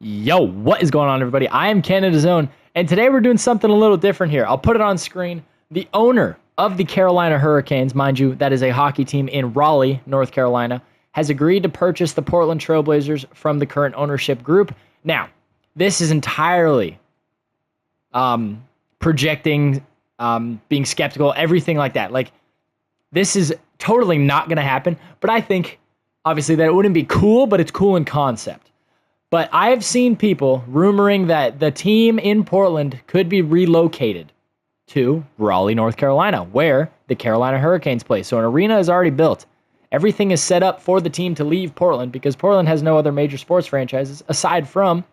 Yo, what is going on, everybody? I am Canada's Own, and today we're doing something a little different here. I'll put it on screen. The owner of the Carolina Hurricanes, mind you, that is a hockey team in Raleigh, North Carolina, has agreed to purchase the Portland Trailblazers from the current ownership group. Now, this is entirely projecting, being skeptical, everything like that. Like, this is totally not going to happen, but I think, obviously, that it wouldn't be cool, but it's cool in concept. But I have seen people rumoring that the team in Portland could be relocated to Raleigh, North Carolina, where the Carolina Hurricanes play. So an arena is already built. Everything is set up for the team to leave Portland because Portland has no other major sports franchises aside from,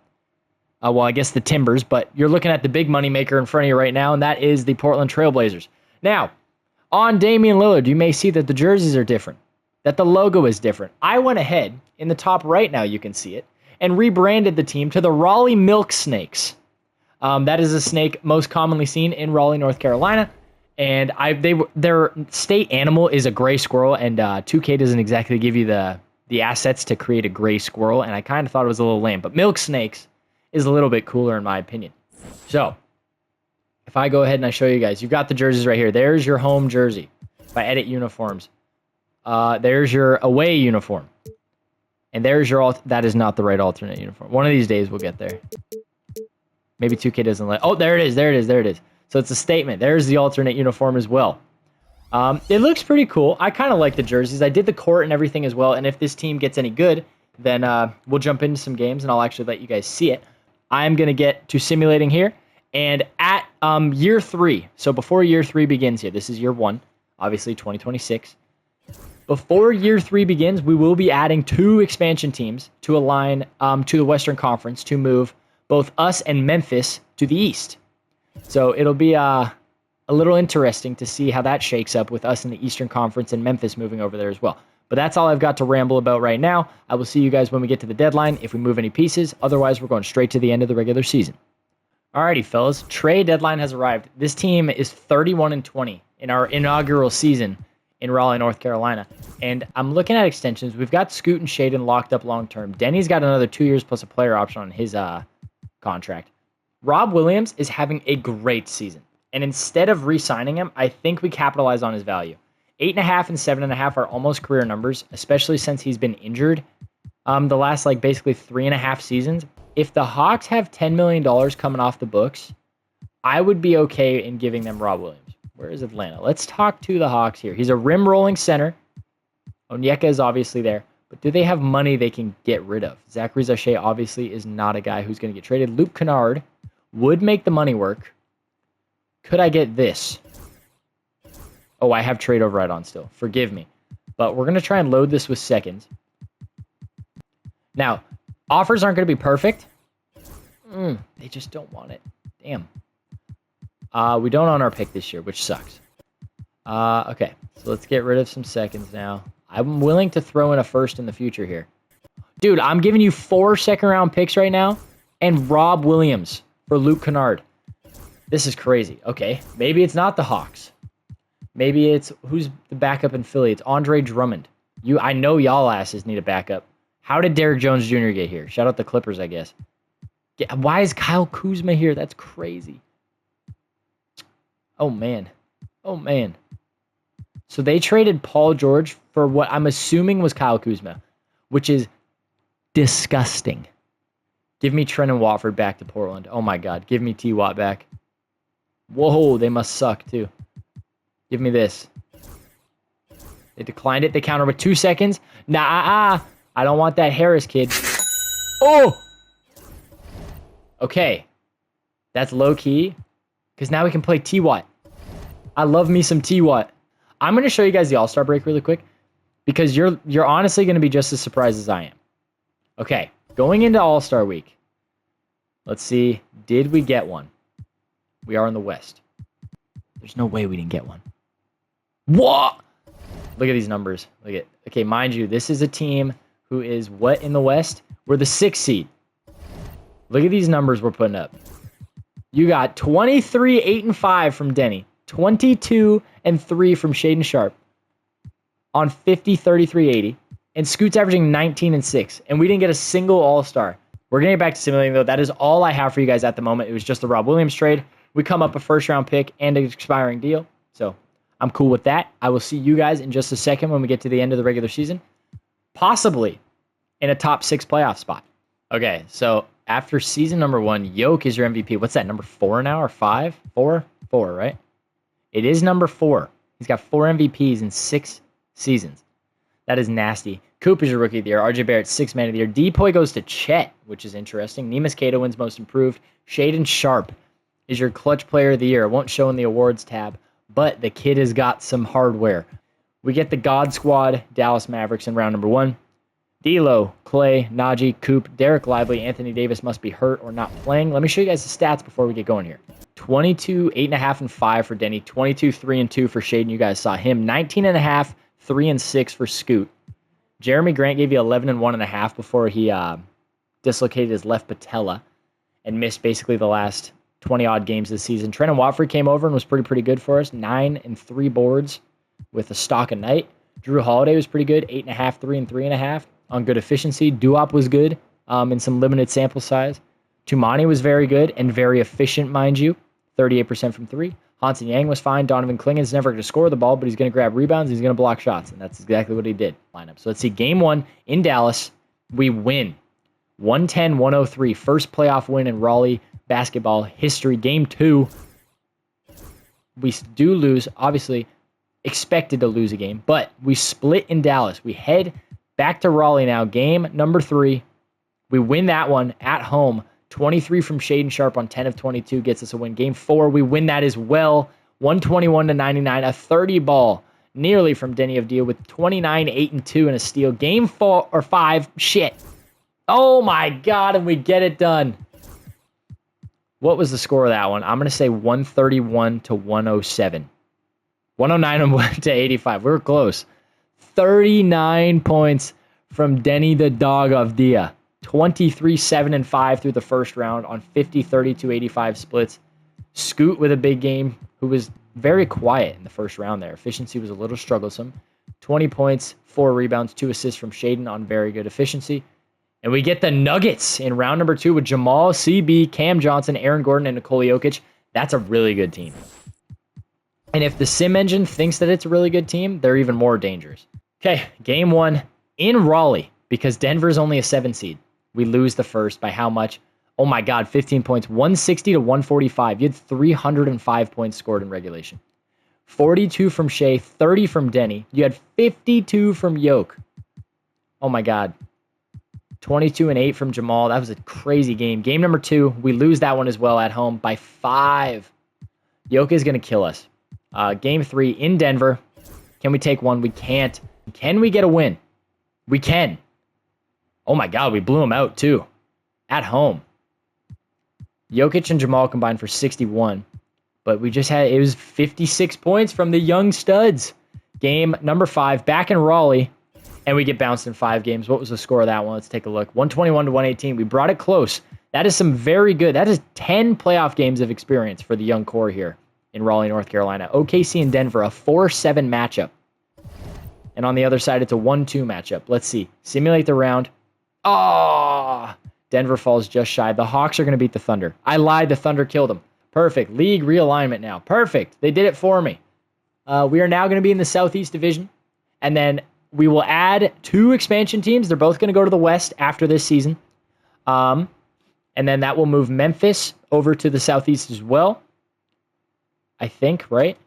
I guess the Timbers, but you're looking at the big money maker in front of you right now, and that is the Portland Trailblazers. Now, on Damian Lillard, you may see that the jerseys are different, that the logo is different. I went ahead, in the top right now you can see it, and rebranded the team to the Raleigh Milk Snakes. That is a snake most commonly seen in Raleigh, North Carolina. And their state animal is a gray squirrel, and 2K doesn't exactly give you the assets to create a gray squirrel, and I kind of thought it was a little lame. But Milk Snakes is a little bit cooler in my opinion. So, if I go ahead and I show you guys, you've got the jerseys right here. There's your home jersey. If I edit uniforms, there's your away uniform. And there's your that is not the right alternate uniform. One of these days we'll get there. Maybe 2K doesn't let. Oh, there it is. So it's a statement. There's the alternate uniform as well. It looks pretty cool. I kind of like the jerseys. I did the court and everything as well. And if this team gets any good, then we'll jump into some games and I'll actually let you guys see it. I'm going to get to simulating here. And at year 3, so before year 3 begins here, this is year 1, obviously 2026. Before year 3 begins, we will be adding 2 expansion teams to align to the Western Conference to move both us and Memphis to the East. So it'll be a little interesting to see how that shakes up with us in the Eastern Conference and Memphis moving over there as well. But that's all I've got to ramble about right now. I will see you guys when we get to the deadline if we move any pieces. Otherwise, we're going straight to the end of the regular season. Alrighty, fellas. Trade deadline has arrived. This team is 31-20 in our inaugural season in Raleigh, North Carolina. And I'm looking at extensions. We've got Scoot and Shaden locked up long-term. Denny's got another 2 years plus a player option on his contract. Rob Williams is having a great season. And instead of re-signing him, I think we capitalize on his value. 8.5 and 7.5 are almost career numbers, especially since he's been injured the last basically 3.5 seasons. If the Hawks have $10 million coming off the books, I would be okay in giving them Rob Williams. Where is Atlanta? Let's talk to the Hawks here. He's a rim-rolling center. Onyeka is obviously there. But do they have money they can get rid of? Zachary Zachet obviously is not a guy who's going to get traded. Luke Kennard would make the money work. Could I get this? Oh, I have trade override on still. Forgive me. But we're going to try and load this with seconds. Now, offers aren't going to be perfect. They just don't want it. Damn. We don't own our pick this year, which sucks. Okay, so let's get rid of some seconds now. I'm willing to throw in a first in the future here. Dude, I'm giving you 4 second-round picks right now and Rob Williams for Luke Kennard. This is crazy. Okay, maybe it's not the Hawks. Maybe it's, who's the backup in Philly? It's Andre Drummond. I know y'all asses need a backup. How did Derrick Jones Jr. get here? Shout out the Clippers, I guess. Why is Kyle Kuzma here? That's crazy. Oh, man. So they traded Paul George for what I'm assuming was Kyle Kuzma, which is disgusting. Give me Trenton Watford back to Portland. Oh, my God. Give me T-Watt back. Whoa, they must suck, too. Give me this. They declined it. They countered with 2 seconds. Nah, I don't want that Harris kid. Oh! Okay. That's low-key. Because now we can play T-Watt. I love me some T-Watt. I'm going to show you guys the All-Star break really quick. Because you're honestly going to be just as surprised as I am. Okay. Going into All-Star week. Let's see. Did we get one? We are in the West. There's no way we didn't get one. What? Look at these numbers. Look at. Okay, mind you, this is a team who is what in the West? We're the 6th seed. Look at these numbers we're putting up. You got 23, 8, and 5 from Denny. 22 and 3 from Shaden Sharp on 50, 33, 80. And Scoot's averaging 19 and 6. And we didn't get a single All-Star. We're going to get back to simulating, though. That is all I have for you guys at the moment. It was just the Rob Williams trade. We come up a first-round pick and an expiring deal. So I'm cool with that. I will see you guys in just a second when we get to the end of the regular season, possibly in a top 6 playoff spot. Okay, so after season number 1, Yoke is your MVP. What's that, number 4 now or 5? 4? 4, right? It is number 4. He's got 4 MVPs in 6 seasons. That is nasty. Coop is your rookie of the year. RJ Barrett, 6th man of the year. Depoy goes to Chet, which is interesting. Nemus Cato wins most improved. Shaden Sharp is your clutch player of the year. It won't show in the awards tab, but the kid has got some hardware. We get the God Squad, Dallas Mavericks in round number 1. D'Lo, Clay, Najee, Coop, Derek Lively, Anthony Davis must be hurt or not playing. Let me show you guys the stats before we get going here. 22, 8.5, and 5 for Denny. 22, 3, and 2 for Shaden. You guys saw him. 19.5, 3, and 6 for Scoot. Jeremy Grant gave you 11 and 1.5 before he dislocated his left patella and missed basically the last 20-odd games this season. Trenton Watford came over and was pretty good for us. 9 and 3 boards with a stock a night. Drew Holiday was pretty good. 8.5, 3, and 3.5 on good efficiency. Duop was good in some limited sample size. Tumani was very good and very efficient, mind you. 38% from 3. Hansen Yang was fine. Donovan Klingen's never going to score the ball, but he's going to grab rebounds. He's going to block shots, and that's exactly what he did. Lineup. So let's see. Game 1 in Dallas, we win. 110-103. First playoff win in Raleigh basketball history. Game 2, we do lose. Obviously, expected to lose a game, but we split in Dallas. We head back to Raleigh now. Game number 3. We win that one at home. 23 from Shaden Sharp on 10 of 22 gets us a win. Game 4, we win that as well. 121-99, a 30 ball nearly from Denny of Deal with 29, 8, and 2 and a steal. Game 4 or 5, shit. Oh my God, and we get it done. What was the score of that one? I'm going to say 131-107. 109 to 85. We were close. 39 points from Denny the Dog of Dia. 23, 7, and 5 through the first round on 50, 32, 85 splits. Scoot with a big game, who was very quiet in the first round there. Efficiency was a little strugglesome. 20 points, 4 rebounds, 2 assists from Shaden on very good efficiency. And we get the Nuggets in round number 2 with Jamal, CB, Cam Johnson, Aaron Gordon, and Nikola Jokic. That's a really good team. And if the Sim Engine thinks that it's a really good team, they're even more dangerous. Okay, game 1 in Raleigh, because Denver's only a 7 seed. We lose the first by how much? Oh my God, 15 points, 160-145. You had 305 points scored in regulation. 42 from Shea, 30 from Denny. You had 52 from Yoke. Oh my God. 22 and 8 from Jamal. That was a crazy game. Game number 2, we lose that one as well at home by 5. Yoke is going to kill us. Game 3 in Denver. Can we take one? We can't. Can we get a win? We can. Oh my God, we blew him out too. At home. Jokic and Jamal combined for 61. But we just had, it was 56 points from the young studs. Game number 5, back in Raleigh. And we get bounced in 5 games. What was the score of that one? Let's take a look. 121-118. We brought it close. That is some very good. That is 10 playoff games of experience for the young core here in Raleigh, North Carolina. OKC and Denver, a 4-7 matchup. And on the other side, it's a 1-2 matchup. Let's see. Simulate the round. Oh, Denver falls just shy. The Hawks are going to beat the Thunder. I lied. The Thunder killed them. Perfect. League realignment now. Perfect. They did it for me. We are now going to be in the Southeast Division. And then we will add 2 expansion teams. They're both going to go to the West after this season. And then that will move Memphis over to the Southeast as well. I think, right?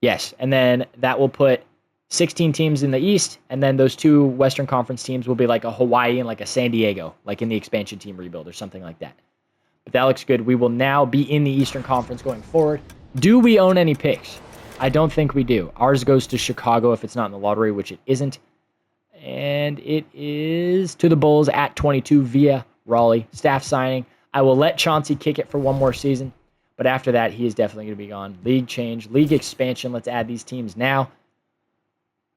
Yes. And then that will put 16 teams in the East, and then those 2 Western Conference teams will be like a Hawaii and like a San Diego, like in the expansion team rebuild or something like that. But that looks good. We will now be in the Eastern Conference going forward. Do we own any picks? I don't think we do. Ours goes to Chicago if it's not in the lottery, which it isn't. And it is to the Bulls at 22 via Raleigh. Staff signing. I will let Chauncey kick it for one more season, but after that, he is definitely going to be gone. League change, league expansion. Let's add these teams now.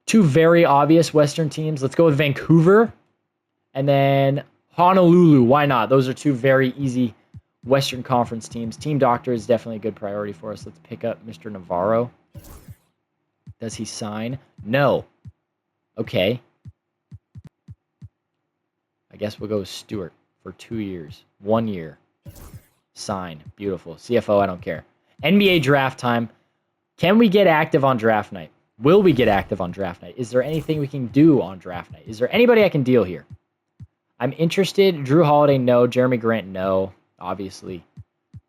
2 very obvious Western teams. Let's go with Vancouver and then Honolulu. Why not? Those are 2 very easy Western Conference teams. Team Doctor is definitely a good priority for us. Let's pick up Mr. Navarro. Does he sign? No. Okay. I guess we'll go with Stewart. for 2 years. 1 year. Sign. Beautiful. CFO, I don't care. NBA draft time. Can we get active on draft night? Will we get active on draft night? Is there anything we can do on draft night? Is there anybody I can deal here? I'm interested. Drew Holiday, no. Jeremy Grant, no. Obviously.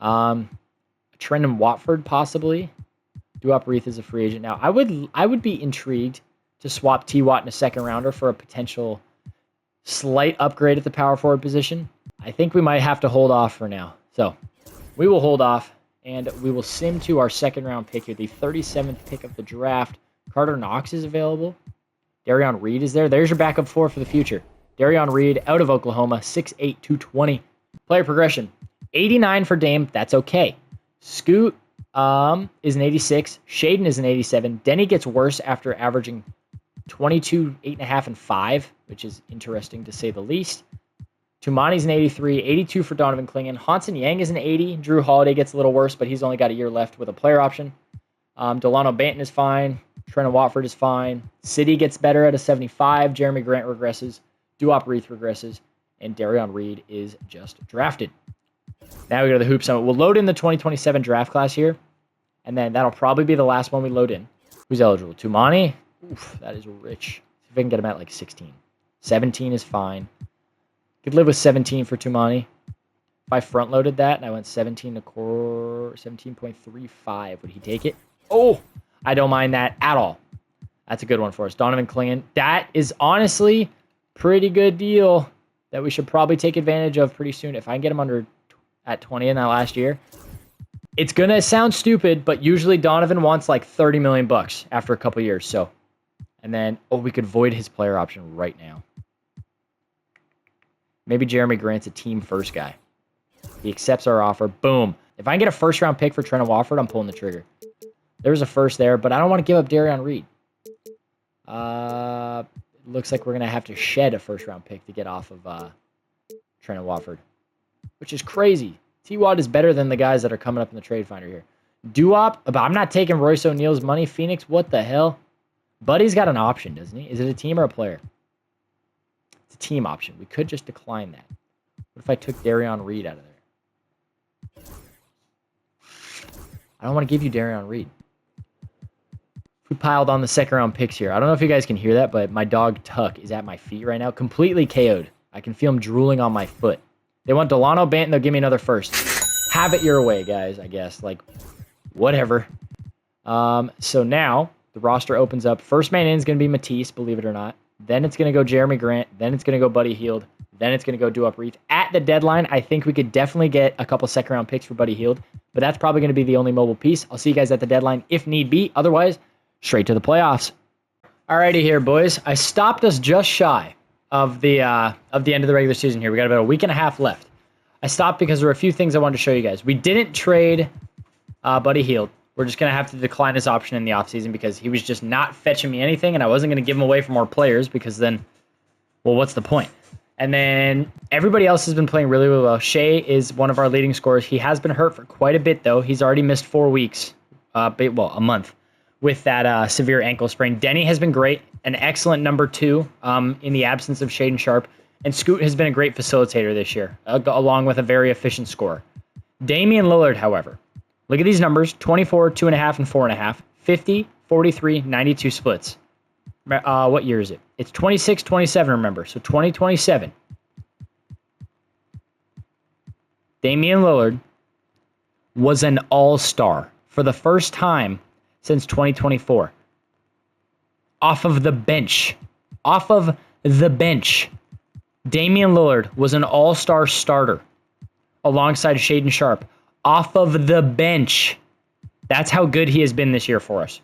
Trendon Watford, possibly. Duop Reith is a free agent now. I would be intrigued to swap T-Watt in a second rounder for a potential slight upgrade at the power forward position. I think we might have to hold off for now. So we will hold off, and we will sim to our second round pick here, the 37th pick of the draft. Carter Knox is available. Darion Reed is there. There's your backup four for the future. Darion Reed out of Oklahoma, 6'8", 220. Player progression, 89 for Dame. That's okay. Scoot is an 86. Shaden is an 87. Denny gets worse after averaging 22, 8.5, and 5, which is interesting to say the least. Tumani's an 83. 82 for Donovan Clingan. Hansen Yang is an 80. Drew Holiday gets a little worse, but he's only got a year left with a player option. Delano Banton is fine. Trendon Watford is fine. City gets better at a 75. Jeremy Grant regresses. Duop Reith regresses. And Darion Reed is just drafted. Now we go to the Hoop Summit. We'll load in the 2027 draft class here. And then that'll probably be the last one we load in. Who's eligible? Tumani? Oof, that is rich. See if I can get him at like 16. 17 is fine. Could live with 17 for Tumani. If I front-loaded that and I went 17 to core, 17.35, would he take it? Oh, I don't mind that at all. That's a good one for us. Donovan Clingan. That is honestly pretty good deal that we should probably take advantage of pretty soon. If I can get him under at 20 in that last year. It's going to sound stupid, but usually Donovan wants like $30 million after a couple years. So, and then, we could void his player option right now. Maybe Jeremy Grant's a team first guy. He accepts our offer. Boom. If I can get a first round pick for Trendon Watford, I'm pulling the trigger. There's a first there, but I don't want to give up Darion Reed. Looks like we're going to have to shed a first round pick to get off of Trendon Watford, which is crazy. T-Watt is better than the guys that are coming up in the trade finder here. Duop, but I'm not taking Royce O'Neal's money. Phoenix, what the hell? Buddy's got an option, doesn't he? Is it a team or a player? It's a team option. We could just decline that. What if I took Darion Reed out of there? I don't want to give you Darion Reed. We piled on the second round picks here. I don't know if you guys can hear that, but my dog Tuck is at my feet right now, completely KO'd. I can feel him drooling on my foot. They want Delano Banton. They'll give me another first. Have it your way, guys, I guess. Like, whatever. So now the roster opens up. First man in is going to be Matisse, believe it or not. Then it's going to go Jeremy Grant. Then it's going to go Buddy Hield. Then it's going to go Duop Reith. At the deadline, I think we could definitely get a couple second round picks for Buddy Hield, but that's probably going to be the only mobile piece. I'll see you guys at the deadline if need be. Otherwise, straight to the playoffs. Alrighty here, boys. I stopped us just shy of the end of the regular season here. We got about a week and a half left. I stopped because there were a few things I wanted to show you guys. We didn't trade Buddy Hield. We're just going to have to decline his option in the offseason because he was just not fetching me anything, and I wasn't going to give him away for more players because then, well, what's the point? And then everybody else has been playing really, really well. Shea is one of our leading scorers. He has been hurt for quite a bit, though. He's already missed 4 weeks, a month, with that severe ankle sprain. Denny has been great, an excellent number 2 in the absence of Shaden Sharp. And Scoot has been a great facilitator this year, along with a very efficient scorer. Damian Lillard, however, look at these numbers, 24, 2.5, and 4.5, 50, 43, 92 splits. What year is it? It's 26-27, remember, so 2027. Damian Lillard was an all-star for the first time since 2024. Off of the bench. Damian Lillard was an all-star starter alongside Shaden Sharp. Off of the bench. That's how good he has been this year for us.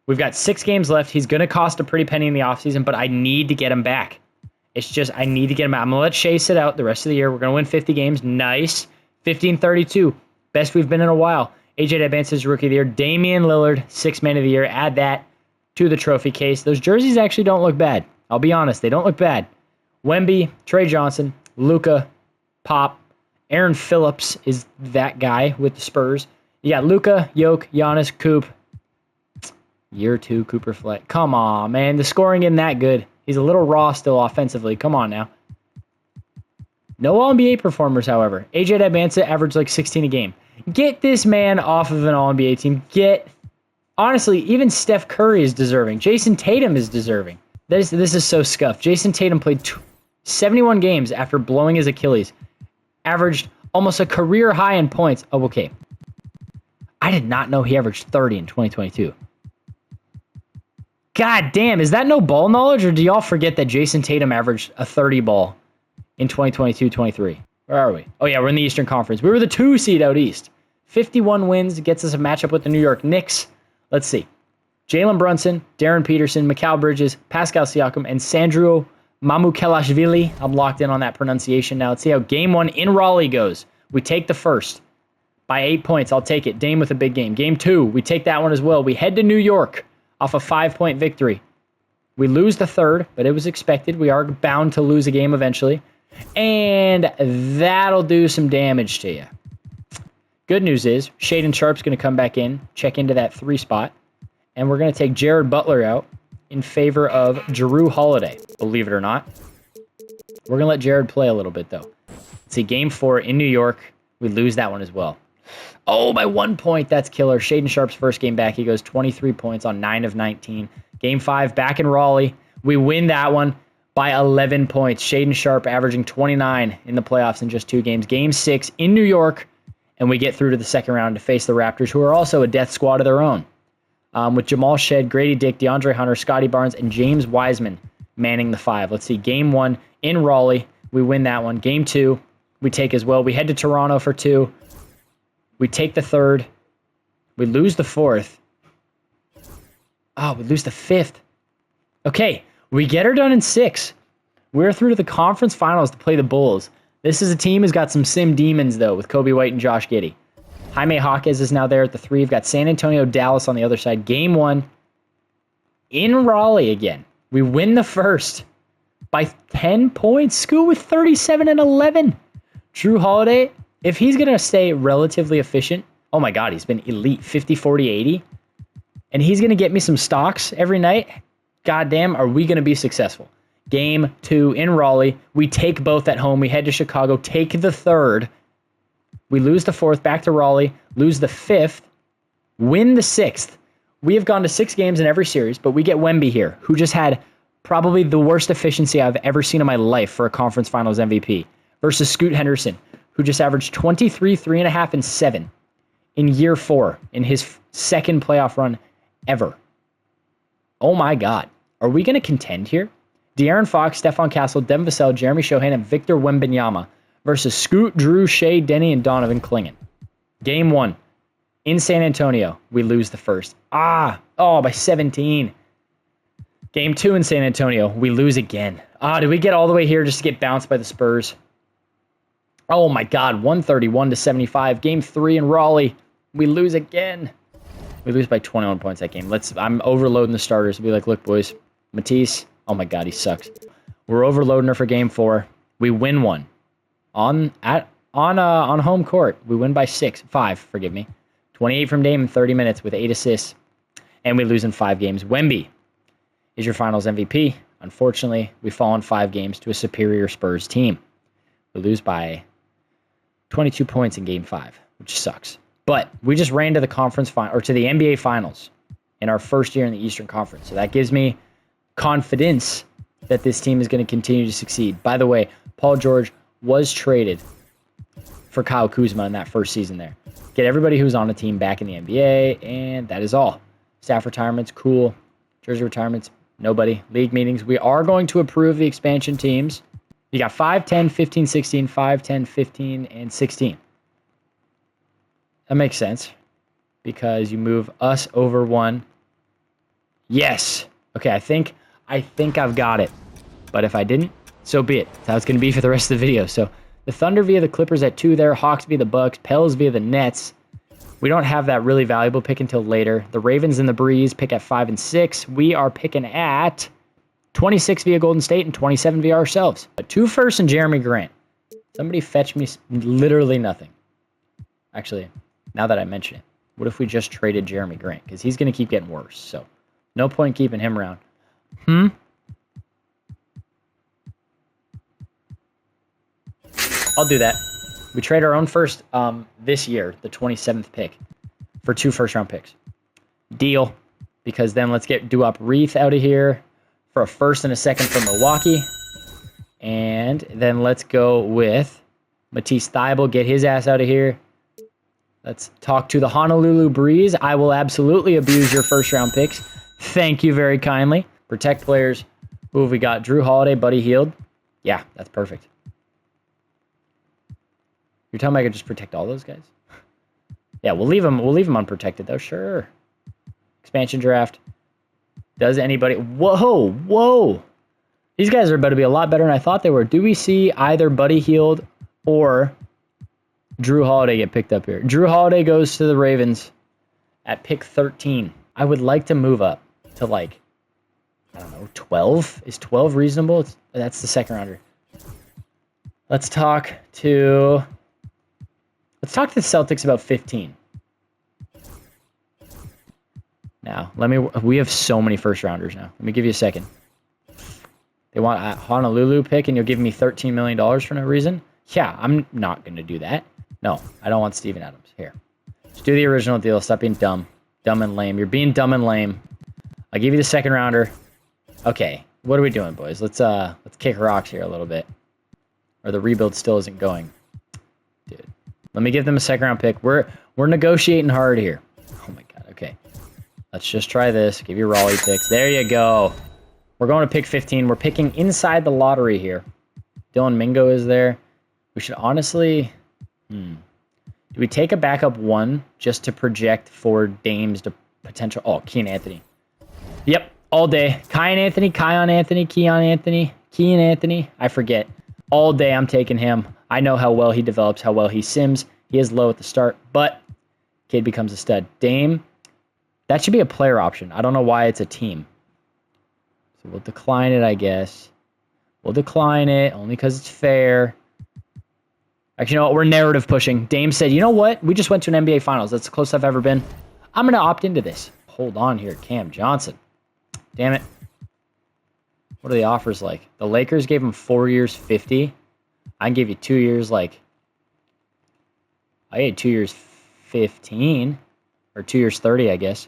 We've got 6 games left. He's going to cost a pretty penny in the offseason, but I need to get him back. It's just, I need to get him back. I'm going to let Shea sit out the rest of the year. We're going to win 50 games. Nice. 15-32. Best we've been in a while. AJ advances Rookie of the Year. Damian Lillard, 6th Man of the Year. Add that to the trophy case. Those jerseys actually don't look bad. I'll be honest. They don't look bad. Wemby, Trey Johnson, Luka, Pop. Aaron Phillips is that guy with the Spurs. You got Luka, Yoke, Giannis, Coop. Year 2, Cooper Fleck. Come on, man. The scoring isn't that good. He's a little raw still offensively. Come on now. No All-NBA performers, however. AJ Dybantsa averaged like 16 a game. Get this man off of an All-NBA team. Honestly, even Steph Curry is deserving. Jason Tatum is deserving. This is so scuffed. Jason Tatum played 71 games after blowing his Achilles. Averaged almost a career high in points. Oh, okay. I did not know he averaged 30 in 2022. God damn, is that no ball knowledge, or do y'all forget that Jason Tatum averaged a 30 ball in 2022-23? Where are we? Oh yeah, we're in the Eastern Conference. We were the 2 seed out east. 51 wins gets us a matchup with the New York Knicks. Let's see. Jalen Brunson, Darren Peterson, Mikal Bridges, Pascal Siakam, and Sandro Mamukelashvili. I'm locked in on that pronunciation now. Let's see how game 1 in Raleigh goes. We take the first by 8 points. I'll take it. Dame with a big game. Game 2, we take that one as well. We head to New York off a 5-point victory. We lose the third, but it was expected. We are bound to lose a game eventually. And that'll do some damage to you. Good news is, Shaedon Sharpe's going to come back in, check into that 3 spot, and we're going to take Jared Butler out in favor of Jrue Holiday, believe it or not. We're going to let Jared play a little bit, though. Let's see, game 4 in New York, we lose that one as well. Oh, by 1 point, that's killer. Shaedon Sharpe's first game back, he goes 23 points on 9 of 19. Game 5, back in Raleigh, we win that one by 11 points. Shaedon Sharpe averaging 29 in the playoffs in just 2 games. Game 6 in New York, and we get through to the second round to face the Raptors, who are also a death squad of their own. With Jamal Shedd, Grady Dick, DeAndre Hunter, Scotty Barnes, and James Wiseman manning the 5. Let's see, game 1 in Raleigh, we win that one. Game 2, we take as well. We head to Toronto for 2. We take the 3rd. We lose the 4th. Oh, we lose the 5th. Okay, we get her done in 6. We're through to the conference finals to play the Bulls. This is a team who's got some sim demons, though, with Kobe White and Josh Giddey. Jaime Jaquez is now there at the 3. We've got San Antonio, Dallas on the other side. Game 1 in Raleigh again. We win the first by 10 points. Scoot with 37 and 11. Jrue Holiday, if he's going to stay relatively efficient, oh my God, he's been elite, 50, 40, 80, and he's going to get me some stocks every night, goddamn, are we going to be successful? Game 2 in Raleigh. We take both at home. We head to Chicago, take the 3rd. We lose the 4th, back to Raleigh, lose the 5th, win the 6th. We have gone to 6 games in every series, but we get Wemby here, who just had probably the worst efficiency I've ever seen in my life for a conference finals MVP, versus Scoot Henderson, who just averaged 23, 3.5, and 7 in year 4 in his second playoff run ever. Oh my God. Are we going to contend here? De'Aaron Fox, Stephon Castle, Devin Vassell, Jeremy Shohan, and Victor Wembanyama versus Scoot, Drew, Shea, Denny, and Donovan Clingan. Game 1 in San Antonio. We lose the first. By 17. Game 2 in San Antonio. We lose again. Did we get all the way here just to get bounced by the Spurs? Oh my God, 131-75. Game 3 in Raleigh. We lose again. We lose by 21 points that game. I'm overloading the starters. Be like, look, boys, Matisse, oh my God, he sucks. We're overloading her for game 4. We win one on home court. We win by 5, forgive me. 28 from Dame in 30 minutes with 8 assists, and we lose in 5 games. Wemby is your finals MVP. Unfortunately, we fall in 5 games to a superior Spurs team. We lose by 22 points in game 5, which sucks. But we just ran to the conference final, or to the NBA finals in our first year in the Eastern Conference. So that gives me confidence that this team is going to continue to succeed. By the way, Paul George was traded for Kyle Kuzma in that first season there. Get everybody who's on the team back in the NBA, and that is all. Staff retirements, cool. Jersey retirements, nobody. League meetings, we are going to approve the expansion teams. You got 5, 10, 15, 16, 5, 10, 15, and 16. That makes sense because you move us over 1. Yes. Okay, I think I've got it. But if I didn't, so be it. That's how it's going to be for the rest of the video. So the Thunder via the Clippers at 2 there, Hawks via the Bucks, Pels via the Nets. We don't have that really valuable pick until later. The Ravens and the Breeze pick at 5 and 6. We are picking at 26 via Golden State and 27 via ourselves. 2 firsts and Jeremy Grant. Somebody fetch me literally nothing. Actually, now that I mention it, what if we just traded Jeremy Grant? Because he's going to keep getting worse. So no point keeping him around. I'll do that. We trade our own first this year, the 27th pick, for 2 first-round picks. Deal. Because then let's get Duop Reith out of here for a first and a second from Milwaukee. And then let's go with Matisse Thybulle, get his ass out of here. Let's talk to the Honolulu Breeze. I will absolutely abuse your first-round picks. Thank you very kindly. Protect players. Who have we got? Drew Holiday, Buddy Hield. Yeah, that's perfect. You're telling me I could just protect all those guys? Yeah, we'll leave them unprotected, though. Sure. Expansion draft. Does anybody... Whoa. These guys are about to be a lot better than I thought they were. Do we see either Buddy Hield or Drew Holiday get picked up here? Drew Holiday goes to the Ravens at pick 13. I would like to move up to, like, I don't know, 12? Is 12 reasonable? That's the second rounder. Let's talk to the Celtics about 15. Now, we have so many first rounders now. Let me give you a second. They want a Honolulu pick and you'll give me $13 million for no reason? Yeah, I'm not going to do that. No, I don't want Steven Adams. Here. Just do the original deal. Stop being dumb. Dumb and lame. You're being dumb and lame. I'll give you the second rounder. Okay. What are we doing, boys? Let's kick rocks here a little bit. Or the rebuild still isn't going. Dude. Let me give them a second round pick. We're negotiating hard here. Oh my god, okay. Let's just try this. Give you Raleigh picks. There you go. We're going to pick 15. We're picking inside the lottery here. Dylan Mingo is there. We should honestly... Do we take a backup 1 just to project for Dame's potential... Oh, Kean Anthony. Yep, all day. Kean Anthony. I forget. All day I'm taking him. I know how well he develops, how well he sims. He is low at the start, but kid becomes a stud. Dame, that should be a player option. I don't know why it's a team. So we'll decline it, I guess. We'll decline it only because it's fair. Actually, you know what? We're narrative pushing. Dame said, you know what? We just went to an NBA Finals. That's the closest I've ever been. I'm going to opt into this. Hold on here, Cam Johnson. Damn it. What are the offers like? The Lakers gave him 4 years, 50. I can give you 2 years, like... I had 2 years, 15. Or 2 years, 30, I guess.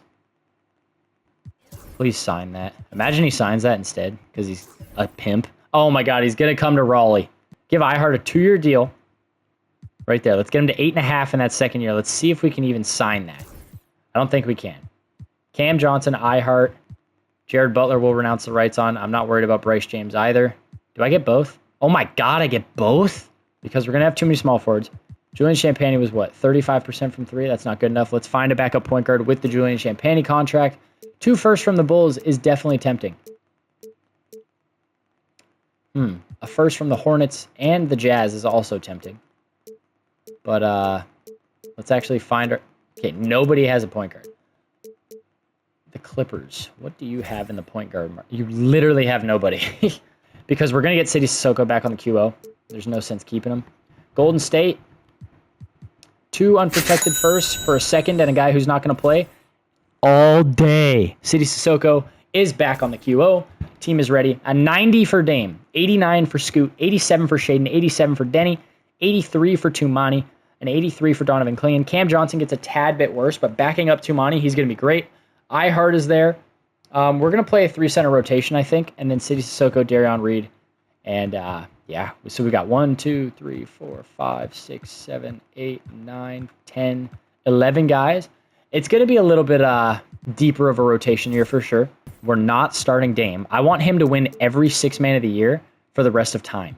Please sign that. Imagine he signs that instead, because he's a pimp. Oh my god, he's going to come to Raleigh. Give iHeart a 2-year deal. Right there. Let's get him to 8.5 in that second year. Let's see if we can even sign that. I don't think we can. Cam Johnson, iHeart. Jared Butler will renounce the rights on. I'm not worried about Bryce James either. Do I get both? Oh my god, I get both? Because we're going to have too many small forwards. Julian Champagnie was what? 35% from 3? That's not good enough. Let's find a backup point guard with the Julian Champagnie contract. 2 firsts from the Bulls is definitely tempting. A first from the Hornets and the Jazz is also tempting. But let's actually find our... Okay, nobody has a point guard. The Clippers. What do you have in the point guard market? You literally have nobody. Because we're going to get City Sissoko back on the QO. There's no sense keeping him. Golden State. 2 unprotected firsts for a second and a guy who's not going to play. All day. City Sissoko is back on the QO. Team is ready. A 90 for Dame. 89 for Scoot. 87 for Shaden. 87 for Denny. 83 for Tumani. An 83 for Donovan Clean. Cam Johnson gets a tad bit worse, but backing up Tumani, he's going to be great. iHeart is there. We're going to play a 3-center rotation, I think, and then City Sissoko, Darion Reed, and yeah. So we got 1, 2, 3, 4, 5, 6, 7, 8, 9, 10, 11 guys. It's going to be a little bit deeper of a rotation here for sure. We're not starting Dame. I want him to win every 6th man of the year for the rest of time.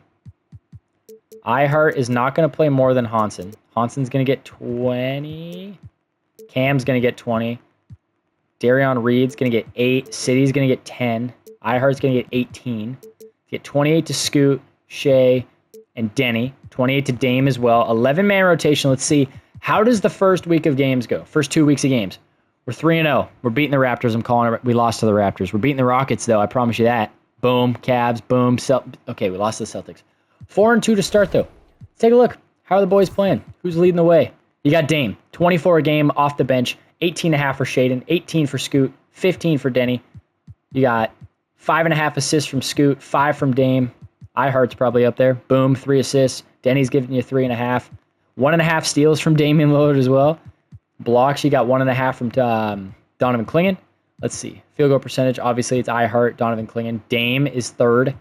iHeart is not going to play more than Hansen. Hansen's going to get 20. Cam's going to get 20. Darion Reed's going to get 8. City's going to get 10. iHeart's going to get 18. Get 28 to Scoot, Shea, and Denny. 28 to Dame as well. 11-man rotation. Let's see. How does the first week of games go? First 2 weeks of games. We're 3-0. We're beating the Raptors. I'm calling it. We lost to the Raptors. We're beating the Rockets, though. I promise you that. Boom. Cavs. Boom. Okay, we lost to the Celtics. 4-2 to start, though. Let's take a look. How are the boys playing? Who's leading the way? You got Dame. 24 a game off the bench. 18.5 for Shaden. 18 for Scoot. 15 for Denny. You got 5.5 assists from Scoot. 5 from Dame. iHeart's probably up there. Boom. 3 assists. Denny's giving you 3.5. 1.5 steals from Damian Lillard as well. Blocks, you got 1.5 from Donovan Clingan. Let's see. Field goal percentage, obviously it's iHeart, Donovan Clingan. Dame is third.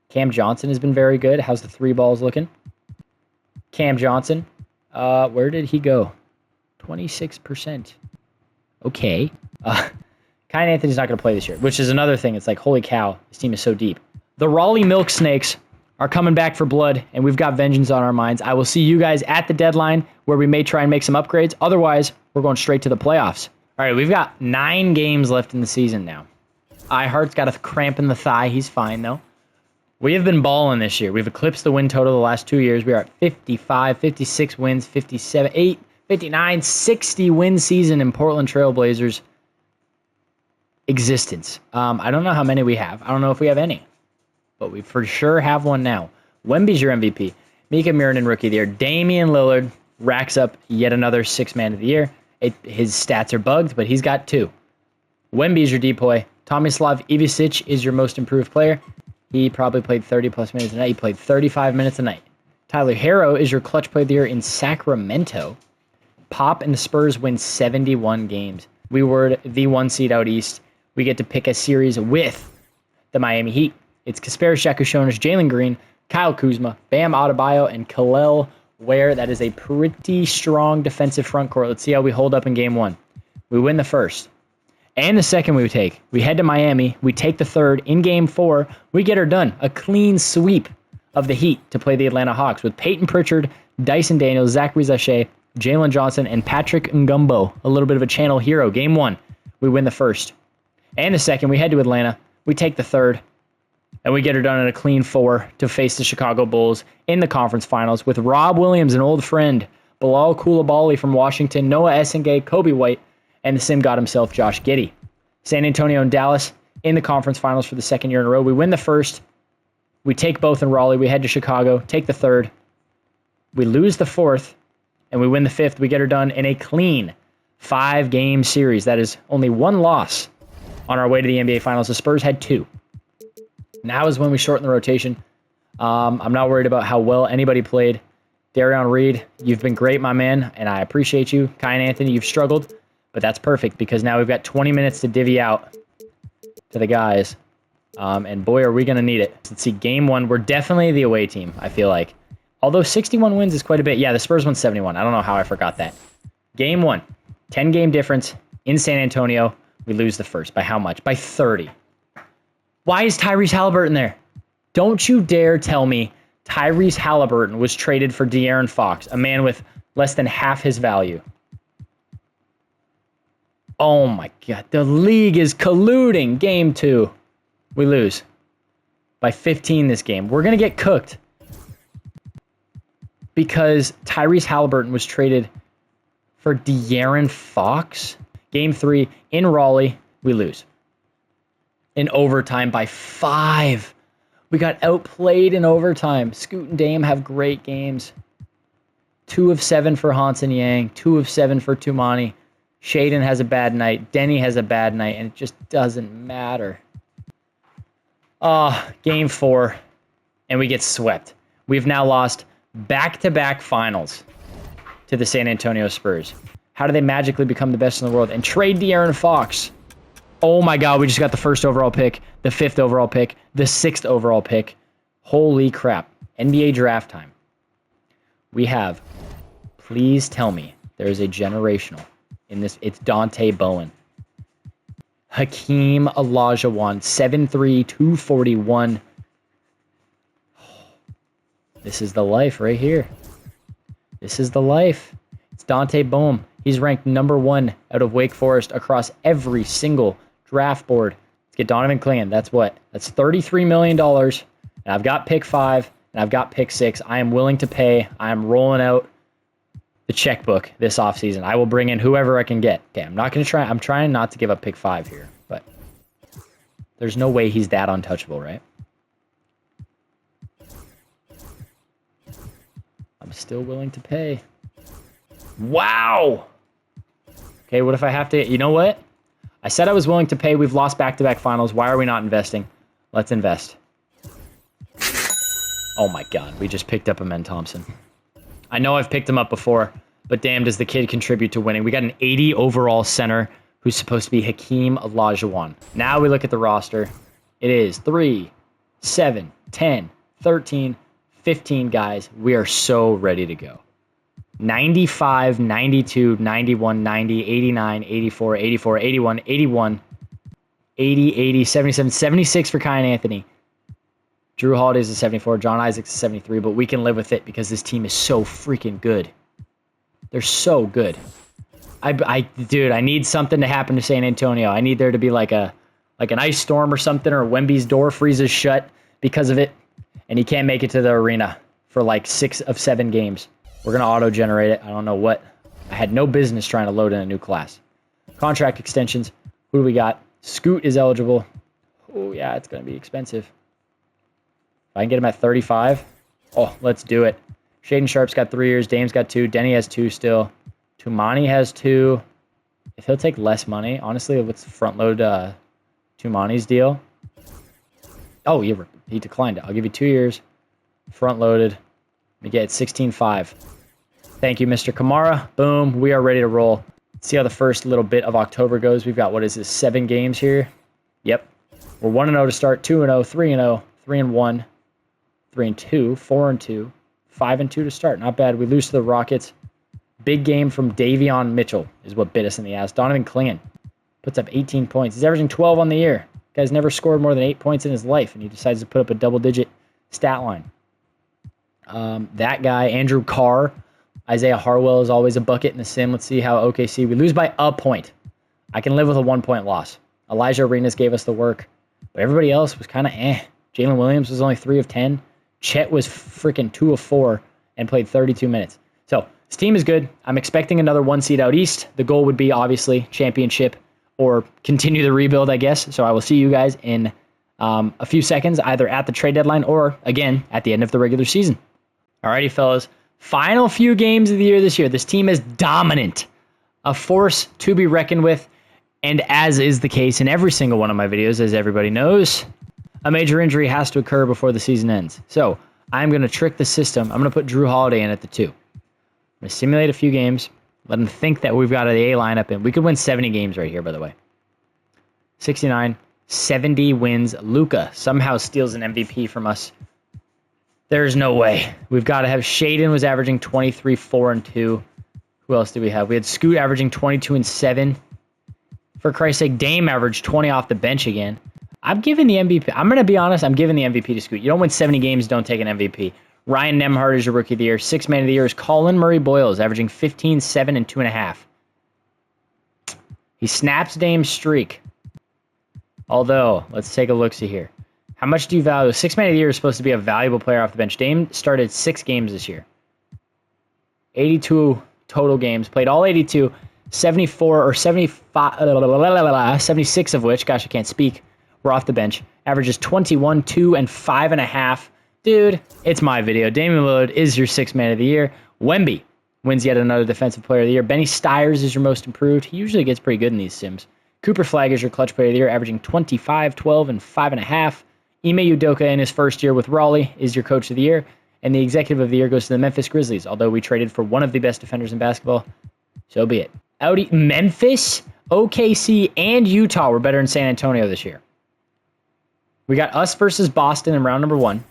Cam Johnson has been very good. How's the 3 balls looking? Cam Johnson, where did he go? 26%. Okay. Kai Anthony's not going to play this year, which is another thing. It's like, holy cow, this team is so deep. The Raleigh Milk Snakes are coming back for blood, and we've got vengeance on our minds. I will see you guys at the deadline where we may try and make some upgrades. Otherwise, we're going straight to the playoffs. All right, we've got 9 games left in the season now. iHeart's got a cramp in the thigh. He's fine, though. We have been balling this year. We've eclipsed the win total the last 2 years. We are at 55, 56 wins, 57, 8, 59, 60 win season in Portland Trailblazers existence. I don't know how many we have. I don't know if we have any, but we for sure have one now. Wemby's your MVP. Mika Mirren, Rookie of the Year. Damian Lillard racks up yet another 6th Man of the Year. His stats are bugged, but he's got 2. Wemby's your depoy. Tomislav Ivicic is your most improved player. He probably played 30-plus minutes a night. He played 35 minutes a night. Tyler Herro is your clutch player of the year in Sacramento. Pop and the Spurs win 71 games. We were the 1 seed out east. We get to pick a series with the Miami Heat. It's Kasper Shakushonis, Jalen Green, Kyle Kuzma, Bam Adebayo, and Kalel Ware. That is a pretty strong defensive front court. Let's see how we hold up in game 1. We win the first. And the second we take. We head to Miami. We take the third. In game 4, we get her done. A clean sweep of the Heat to play the Atlanta Hawks with Peyton Pritchard, Dyson Daniels, Zachary Zache, Jalen Johnson, and Patrick Ngumbo. A little bit of a channel hero. Game 1, we win the first. And the second, we head to Atlanta. We take the third. And we get her done in a clean 4 to face the Chicago Bulls in the conference finals with Rob Williams, an old friend, Bilal Coulibaly from Washington, Noah Essengay, Kobe White, and the Sim God himself, Josh Giddey. San Antonio and Dallas in the conference finals for the 2nd year in a row. We win the first. We take both in Raleigh. We head to Chicago, take the third. We lose the 4th, and we win the 5th. We get her done in a clean 5-game series. That is only 1 loss on our way to the NBA Finals. The Spurs had 2. Now is when we shorten the rotation. I'm not worried about how well anybody played. Darion Reed, you've been great, my man, and I appreciate you. Kai and Anthony, you've struggled. But that's perfect because now we've got 20 minutes to divvy out to the guys. And boy, are we going to need it. Let's see, game 1, we're definitely the away team, I feel like. Although 61 wins is quite a bit. Yeah, the Spurs won 71. I don't know how I forgot that. Game 1, 10-game difference in San Antonio. We lose the first. By how much? By 30. Why is Tyrese Halliburton there? Don't you dare tell me Tyrese Halliburton was traded for De'Aaron Fox, a man with less than half his value. Oh my God, the league is colluding. Game 2, we lose by 15 this game. We're going to get cooked because Tyrese Halliburton was traded for De'Aaron Fox. Game 3, in Raleigh, we lose. In overtime by 5. We got outplayed in overtime. Scoot and Dame have great games. 2 of 7 for Hansen Yang, 2 of 7 for Tumani. Shaden has a bad night. Denny has a bad night, and it just doesn't matter. Game 4, and we get swept. We've now lost back-to-back finals to the San Antonio Spurs. How do they magically become the best in the world and trade De'Aaron Fox? Oh my God, we just got the 1st overall pick, the 5th overall pick, the 6th overall pick. Holy crap. NBA draft time. We have, please tell me, there is a generational in this. It's Dante Bowen. Hakeem Olajuwon, 7'3", 241. This is the life right here. This is the life. It's Dante Bowen. He's ranked number 1 out of Wake Forest across every single draft board. Let's get Donovan Clingan. That's what? That's $33 million. And I've got pick 5, and I've got pick 6. I am willing to pay. I am rolling out the checkbook this offseason. I will bring in whoever I can get. Okay, I'm not going to try. I'm trying not to give up pick 5 here, but there's no way he's that untouchable, right? I'm still willing to pay. Wow! Okay, what if I have to... You know what? I said I was willing to pay. We've lost back-to-back finals. Why are we not investing? Let's invest. Oh my God, we just picked up Amen Thompson. I know I've picked him up before, but damn, does the kid contribute to winning. We got an 80 overall center who's supposed to be Hakeem Olajuwon. Now we look at the roster. It is 3, 7, 10, 13, 15 guys. We are so ready to go. 95, 92, 91, 90, 89, 84, 84, 81, 81, 80, 80, 77, 76 for Kai and Anthony. Drew Holiday's a 74, John Isaac's a 73, but we can live with it because this team is so freaking good. They're so good. Dude, I need something to happen to San Antonio. I need there to be like an ice storm or something, or Wemby's door freezes shut because of it, and he can't make it to the arena for like 6 of 7 games. We're going to auto-generate it. I don't know what. I had no business trying to load in a new class. Contract extensions. Who do we got? Scoot is eligible. Oh, yeah, it's going to be expensive. If I can get him at 35, oh, let's do it. Shaden Sharp's got 3 years. Dame's got 2. Denny has 2 still. Tumani has 2. If he'll take less money, honestly, let's front-load Tumani's deal. Oh, he declined it. I'll give you 2 years. Front-loaded. We get 16.5. Thank you, Mr. Kamara. Boom. We are ready to roll. Let's see how the first little bit of October goes. We've got, what is this, 7 games here? Yep. We're 1-0 to start, 2-0, 3-0, 3-1, 3-2, 4-2, 5-2 to start. Not bad. We lose to the Rockets. Big game from Davion Mitchell is what bit us in the ass. Donovan Clingan puts up 18 points. He's averaging 12 on the year. Guy's never scored more than 8 points in his life, and he decides to put up a double-digit stat line. That guy, Andrew Carr. Isaiah Harwell is always a bucket in the sim. Let's see how OKC. We lose by a point. I can live with a 1-point loss. Elijah Arenas gave us the work, but everybody else was kind of eh. Jalen Williams was only 3 of 10. Chet was freaking 2 of 4 and played 32 minutes. So this team is good. I'm expecting another 1 seed out east. The goal would be obviously championship or continue the rebuild, I guess. So I will see you guys in a few seconds, either at the trade deadline or, again, at the end of the regular season. Alrighty, fellas. Final few games of the year this year. This team is dominant. A force to be reckoned with. And as is the case in every single one of my videos, as everybody knows, a major injury has to occur before the season ends. So I'm going to trick the system. I'm going to put Drew Holiday in at the 2. I'm going to simulate a few games. Let him think that we've got the A lineup in. We could win 70 games right here, by the way. 69, 70 wins. Luka somehow steals an MVP from us. There's no way. We've got to have Shaden was averaging 23, 4, and 2. Who else did we have? We had Scoot averaging 22 and 7. For Christ's sake, Dame averaged 20 off the bench again. I'm giving the MVP. I'm going to be honest. I'm giving the MVP to Scoot. You don't win 70 games, don't take an MVP. Ryan Nembhard is your Rookie of the Year. 6th Man of the Year is Colin Murray Boyles, averaging 15, 7, and 2.5. He snaps Dame's streak. Although, let's take a look-see here. How much do you value? 6th Man of the Year is supposed to be a valuable player off the bench. Dame started 6 games this year. 82 total games. Played all 82. 74 or 75, 76 of which, gosh, I can't speak, were off the bench. Averages 21, 2, and 5.5. Dude, it's my video. Damian Lillard is your 6th Man of the Year. Wemby wins yet another Defensive Player of the Year. Benny Stiers is your most improved. He usually gets pretty good in these sims. Cooper Flagg is your Clutch Player of the Year, averaging 25, 12, and 5.5. Ime Udoka in his first year with Raleigh is your Coach of the Year. And the Executive of the Year goes to the Memphis Grizzlies. Although we traded for one of the best defenders in basketball, so be it. Audi, Memphis, OKC, and Utah were better than San Antonio this year. We got us versus Boston in round number 1.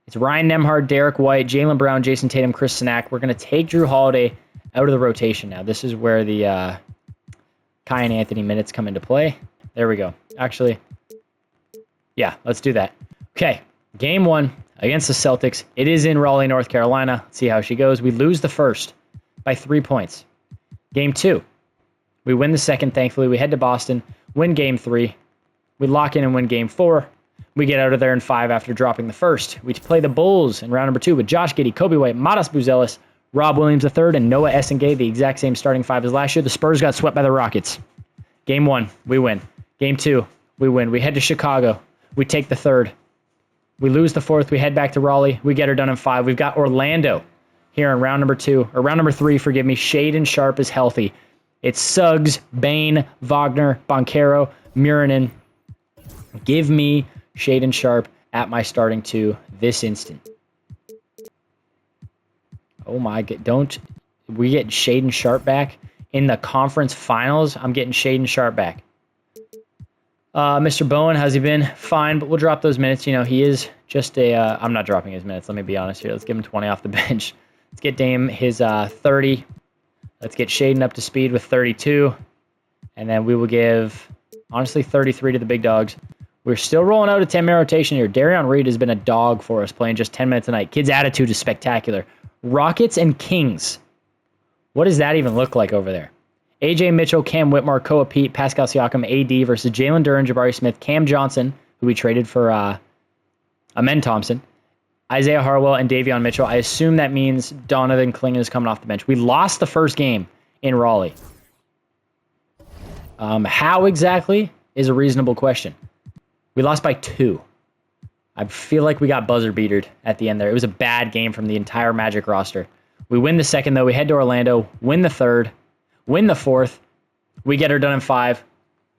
It's Ryan Nembhard, Derek White, Jaylen Brown, Jason Tatum, Chris Sinak. We're going to take Drew Holiday out of the rotation now. This is where the Kai and Anthony minutes come into play. There we go. Actually, yeah, let's do that. Okay, game 1 against the Celtics. It is in Raleigh, North Carolina. Let's see how she goes. We lose the first by 3 points. Game 2, we win the second, thankfully. We head to Boston, win game 3. We lock in and win game 4. We get out of there in 5 after dropping the first. We play the Bulls in round number 2 with Josh Giddey, Kobe White, Matas Buzelis, Rob Williams III, and Noah Essengay, the exact same starting 5 as last year. The Spurs got swept by the Rockets. Game 1, we win. Game 2, we win. We head to Chicago. We take the 3rd. We lose the 4th. We head back to Raleigh. We get her done in 5. We've got Orlando here in round number 2, or round number 3, forgive me. Shaden Sharp is healthy. It's Suggs, Bane, Wagner, Boncaro, Muranen. Give me Shaden Sharp at my starting two this instant. Oh my god, don't we get Shaden Sharp back in the conference finals? I'm getting Shaden Sharp back. Mr. Bowen, how's he been? Fine, but we'll drop those minutes. You know, he is just a... I'm not dropping his minutes. Let me be honest here. Let's give him 20 off the bench. Let's get Dame his 30. Let's get Shaden up to speed with 32. And then we will give, honestly, 33 to the big dogs. We're still rolling out a 10-man rotation here. Darion Reed has been a dog for us, playing just 10 minutes a night. Kid's attitude is spectacular. Rockets and Kings. What does that even look like over there? AJ Mitchell, Cam Whitmore, Koa Pete, Pascal Siakam, AD versus Jalen Duren, Jabari Smith, Cam Johnson, who we traded for Amen Thompson, Isaiah Harwell, and Davion Mitchell. I assume that means Donovan Clingan is coming off the bench. We lost the first game in Raleigh. How exactly is a reasonable question. We lost by 2. I feel like we got buzzer beatered at the end there. It was a bad game from the entire Magic roster. We win the second, though. We head to Orlando, win the third, win the fourth. We get her done in 5,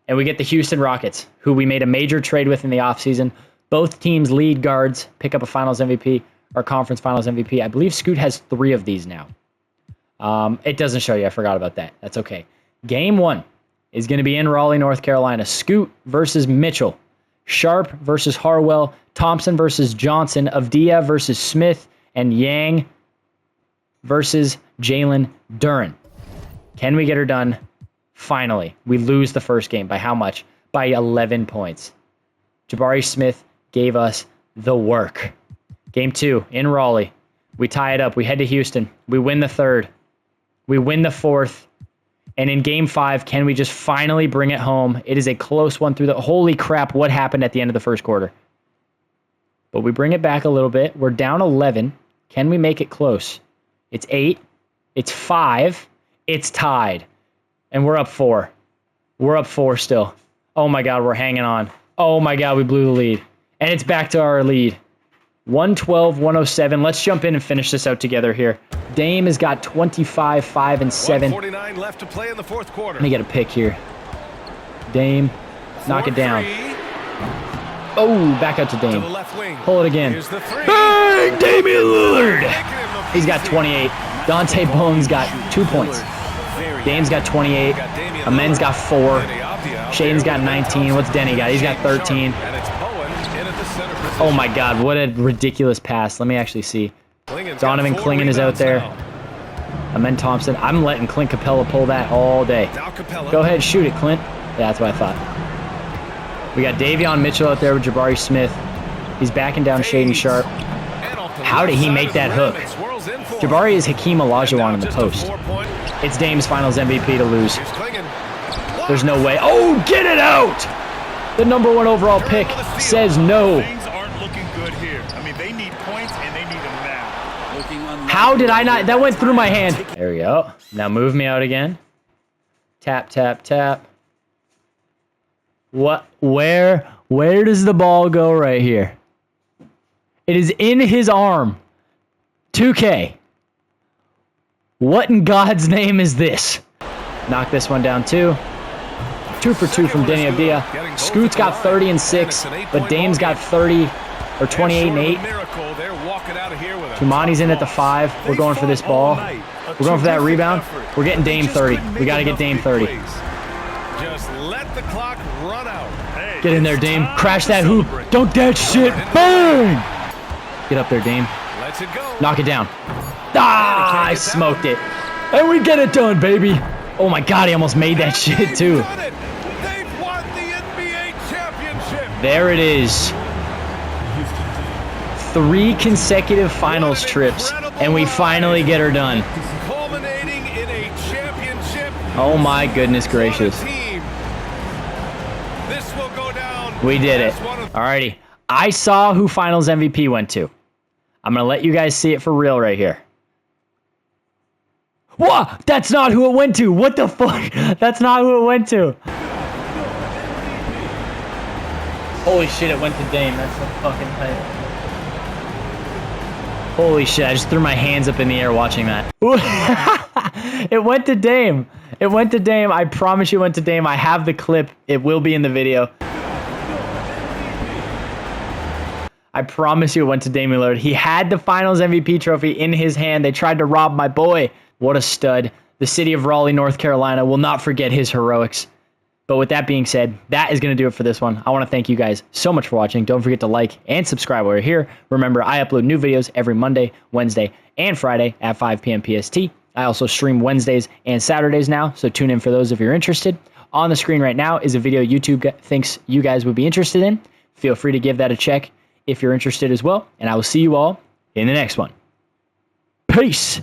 and we get the Houston Rockets, who we made a major trade with in the offseason. Both teams lead guards, pick up a finals MVP, or conference finals MVP. I believe Scoot has 3 of these now. It doesn't show you. I forgot about that. That's okay. Game 1 is going to be in Raleigh, North Carolina. Scoot versus Mitchell. Sharp versus Harwell. Thompson versus Johnson. Avdia versus Smith. And Yang versus Jalen Duren. Can we get her done? Finally. We lose the first game. By how much? By 11 points. Jabari Smith gave us the work. Game 2 in Raleigh. We tie it up. We head to Houston. We win the third. We win the fourth. And in Game 5, can we just finally bring it home? It is a close one through the... Holy crap, what happened at the end of the first quarter? But we bring it back a little bit. We're down 11. Can we make it close? It's 8. It's 5. It's tied. And we're up 4. We're up 4 still. Oh my god, we're hanging on. Oh my god, we blew the lead. And it's back to our lead. 112-107. Let's jump in and finish this out together here. Dame has got 25, 5, and 7. 149 left to play in the fourth quarter. Let me get a pick here. Dame, knock it down. Oh, back out to Dame. Pull it again. Bang! Damian Lillard! He's got 28. Dante Bones got 2 points. Dame's got 28. Amen's got 4. Shaden's got 19. What's Denny got? He's got 13. Oh my god, what a ridiculous pass. Let me actually see. Donovan Clingan is out there. Amen Thompson. I'm letting Clint Capella pull that all day. Go ahead, shoot it, Clint. Yeah, that's what I thought. We got Davion Mitchell out there with Jabari Smith. He's backing down Shaden Sharp. How did he make that hook? Jabari is Hakeem Olajuwon in the post. It's Dame's finals MVP to lose. There's no way. Oh, get it out! The number 1 overall pick says no. Things aren't looking good here. I mean, they need points and they need them now. How did I not? That went through my hand. There we go. Now move me out again. Tap, tap, tap. What? Where does the ball go right here? It is in his arm. 2K. What in God's name is this? Knock this one down too. 2 for 2 from Denny Avdia. Scoot's got 30 and 6, but Dame's got 30 or 28 and 8. Tumani's in at the 5. We're going for this ball. We're going for that rebound. We're getting Dame 30. We got to get Dame 30. Just let the clock run out. Get in there, Dame. Crash that hoop. Dunk that shit. Bang! Get up there, Dame. Knock it down. Ah, I smoked it. And we get it done, baby. Oh my god, he almost made that shit too. There it is. 3 consecutive finals trips, and we finally get her done. Oh my goodness gracious. We did it. Alrighty. I saw who finals MVP went to. I'm going to let you guys see it for real right here. Whoa! That's not who it went to. What the fuck? That's not who it went to. Holy shit, it went to Dame. That's so fucking tight. Holy shit, I just threw my hands up in the air watching that. It went to Dame. It went to Dame. I promise you it went to Dame. I have the clip. It will be in the video. I promise you it went to Damian Lillard. He had the Finals MVP trophy in his hand. They tried to rob my boy. What a stud. The city of Raleigh, North Carolina will not forget his heroics. But with that being said, that is going to do it for this one. I want to thank you guys so much for watching. Don't forget to like and subscribe while you're here. Remember, I upload new videos every Monday, Wednesday, and Friday at 5 p.m. PST. I also stream Wednesdays and Saturdays now, so tune in for those if you're interested. On the screen right now is a video YouTube thinks you guys would be interested in. Feel free to give that a check if you're interested as well, and I will see you all in the next one. Peace!